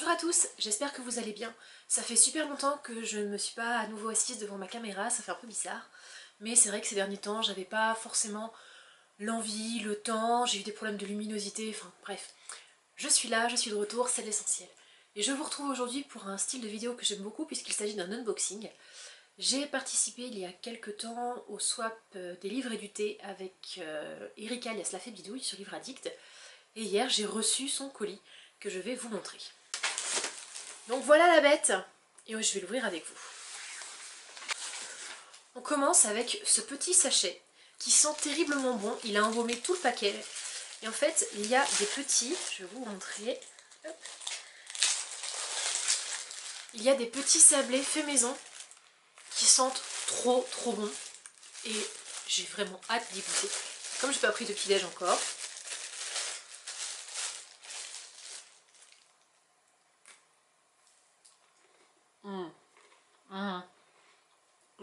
Bonjour à tous, j'espère que vous allez bien. Ça fait super longtemps que je ne me suis pas à nouveau assise devant ma caméra, ça fait un peu bizarre. Mais c'est vrai que ces derniers temps, j'avais pas forcément l'envie, le temps, j'ai eu des problèmes de luminosité, enfin bref. Je suis là, je suis de retour, c'est l'essentiel. Et je vous retrouve aujourd'hui pour un style de vidéo que j'aime beaucoup puisqu'il s'agit d'un unboxing. J'ai participé il y a quelques temps au swap des livres et du thé avec Erika alias La Fée Bidouille sur Livre Addict. Et hier, j'ai reçu son colis que je vais vous montrer. Donc voilà la bête, et je vais l'ouvrir avec vous. On commence avec ce petit sachet qui sent terriblement bon, il a embaumé tout le paquet. Et en fait, il y a des petits, je vais vous montrer, hop. Il y a des petits sablés faits maison qui sentent trop bon. Et j'ai vraiment hâte d'y goûter. Comme je n'ai pas pris de petit-déj encore.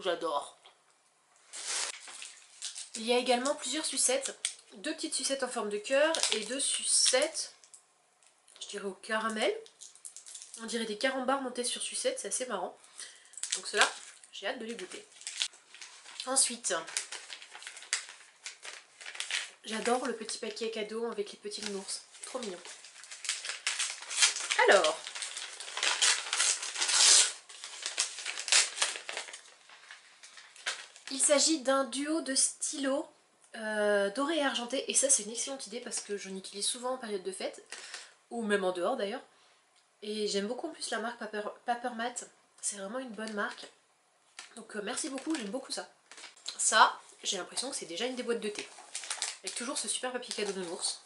J'adore. Il y a également plusieurs sucettes. Deux petites sucettes en forme de cœur et deux sucettes, je dirais au caramel. On dirait des carambars montés sur sucettes, c'est assez marrant. Donc cela, j'ai hâte de les goûter. Ensuite, j'adore le petit paquet cadeau avec les petits nounours. Trop mignon. Alors, il s'agit d'un duo de stylos doré et argenté. Et ça, c'est une excellente idée parce que j'en utilise souvent en période de fête. Ou même en dehors d'ailleurs. Et j'aime beaucoup en plus la marque Papermat. C'est vraiment une bonne marque. Donc merci beaucoup, j'aime beaucoup ça. Ça, j'ai l'impression que c'est déjà une des boîtes de thé. Avec toujours ce super papier cadeau de nounours.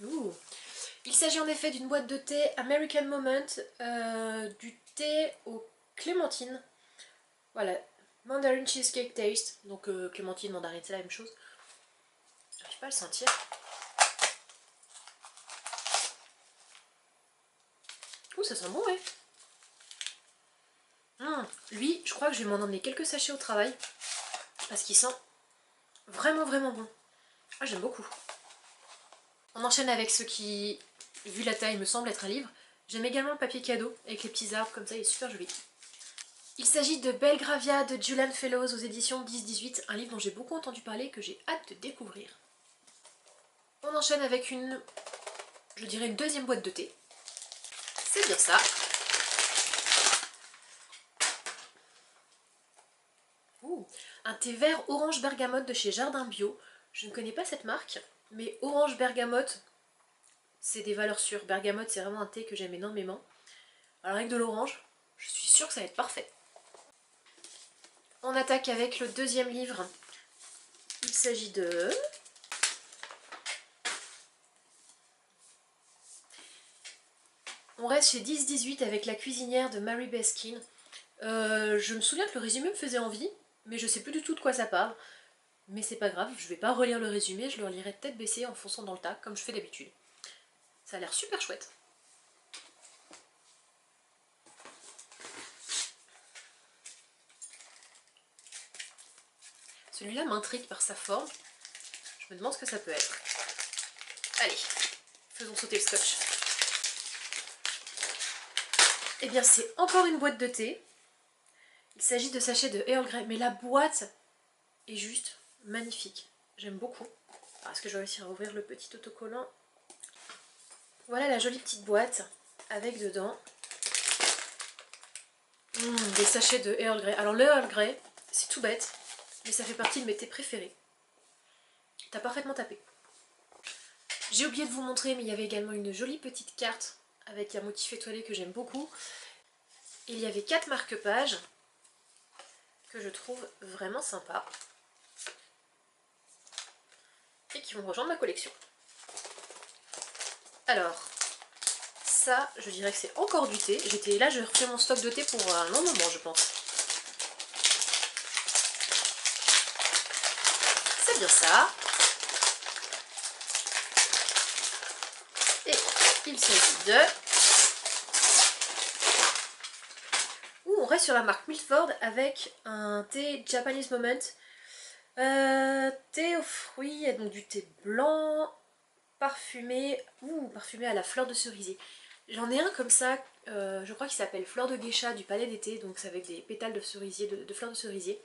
Ouh. Il s'agit en effet d'une boîte de thé American Moment, du thé aux clémentines. Voilà, Mandarin Cheesecake Taste. Donc clémentine, mandarine, c'est la même chose. J'arrive pas à le sentir. Ouh, ça sent bon, ouais. Lui, je crois que je vais m'en emmener quelques sachets au travail. Parce qu'il sent vraiment bon. Ah, j'aime beaucoup. On enchaîne avec ce qui, vu la taille, me semble être un livre. J'aime également le papier cadeau avec les petits arbres comme ça, il est super joli. Il s'agit de Belgravia de Julian Fellowes aux éditions 10-18, un livre dont j'ai beaucoup entendu parler et que j'ai hâte de découvrir. On enchaîne avec une, je dirais une deuxième boîte de thé. C'est bien ça. Ouh, un thé vert orange bergamote de chez Jardin Bio. Je ne connais pas cette marque, mais orange bergamote, c'est des valeurs sûres. Bergamote, c'est vraiment un thé que j'aime énormément. Alors avec de l'orange, je suis sûre que ça va être parfait. On attaque avec le deuxième livre. Il s'agit de... On reste chez 10-18 avec La cuisinière de Mary Baskin. Je me souviens que le résumé me faisait envie, mais je sais plus du tout de quoi ça parle. Mais c'est pas grave, je vais pas relire le résumé, je le relirai tête baissée en fonçant dans le tas, comme je fais d'habitude. Ça a l'air super chouette. Celui-là m'intrigue par sa forme. Je me demande ce que ça peut être. Allez, faisons sauter le scotch. Eh bien, c'est encore une boîte de thé. Il s'agit de sachets de Earl Grey, mais la boîte est juste magnifique. J'aime beaucoup. Alors, est-ce que je vais réussir à ouvrir le petit autocollant? Voilà la jolie petite boîte avec dedans des sachets de Earl Grey. Alors le Earl Grey, c'est tout bête, mais ça fait partie de mes thés préférés. T'as parfaitement tapé. J'ai oublié de vous montrer, mais il y avait également une jolie petite carte avec un motif étoilé que j'aime beaucoup. Il y avait 4 marque-pages que je trouve vraiment sympas et qui vont rejoindre ma collection. Alors, ça, je dirais que c'est encore du thé. Là, je refais mon stock de thé pour un long moment, je pense. C'est bien ça. Et il s'agit de... on reste sur la marque Milford avec un thé Japanese Moment. Thé aux fruits, il y a donc du thé blanc, parfumé, parfumé à la fleur de cerisier. J'en ai un comme ça, je crois qu'il s'appelle Fleur de Geisha du Palais d'été, donc c'est avec des pétales de cerisier, de fleurs de cerisier,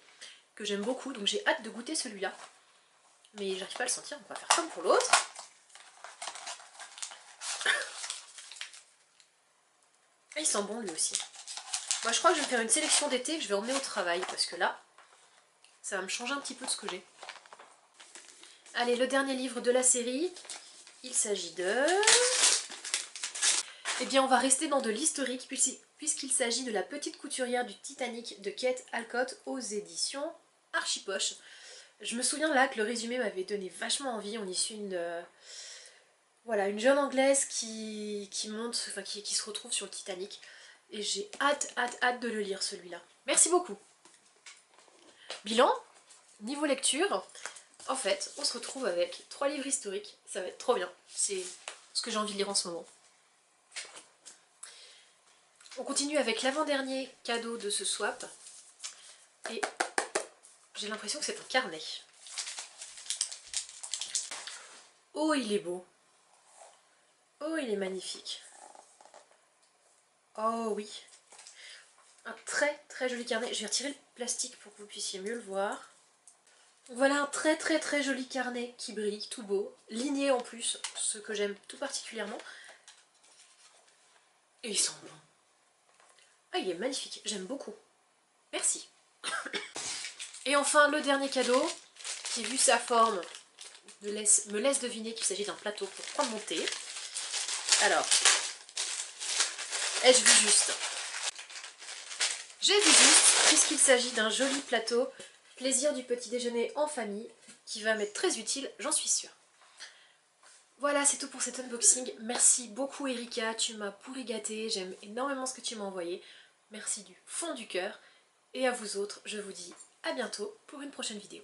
que j'aime beaucoup, donc j'ai hâte de goûter celui-là. Mais j'arrive pas à le sentir, on va faire comme pour l'autre. Ah, il sent bon lui aussi. Moi je crois que je vais faire une sélection d'été que je vais emmener au travail, parce que là, ça va me changer un petit peu de ce que j'ai. Allez, le dernier livre de la série, il s'agit de... Eh bien, on va rester dans de l'historique, puisqu'il s'agit de La petite couturière du Titanic de Kate Alcott aux éditions Archipoche. Je me souviens là que le résumé m'avait donné vachement envie. On y suit voilà, une jeune anglaise qui monte, enfin qui se retrouve sur le Titanic. Et j'ai hâte de le lire celui-là. Merci beaucoup. Bilan, niveau lecture, en fait, on se retrouve avec 3 livres historiques. Ça va être trop bien. C'est ce que j'ai envie de lire en ce moment. On continue avec l'avant-dernier cadeau de ce swap. Et j'ai l'impression que c'est un carnet. Oh, il est beau. Oh, il est magnifique. Oh oui. Un très joli carnet. Je vais retirer le plastique pour que vous puissiez mieux le voir. Voilà un très joli carnet qui brille, tout beau. Ligné en plus, ce que j'aime tout particulièrement. Et il sent bon. Ah, il est magnifique. J'aime beaucoup. Merci. Et enfin, le dernier cadeau, qui vu sa forme, me laisse deviner qu'il s'agit d'un plateau pour prendre mon thé. Alors, ai-je vu juste? J'ai vu juste, puisqu'il s'agit d'un joli plateau, plaisir du petit déjeuner en famille, qui va m'être très utile, j'en suis sûre. Voilà, c'est tout pour cet unboxing. Merci beaucoup Erika, tu m'as pourri gâté, j'aime énormément ce que tu m'as envoyé. Merci du fond du cœur. Et à vous autres, je vous dis à bientôt pour une prochaine vidéo.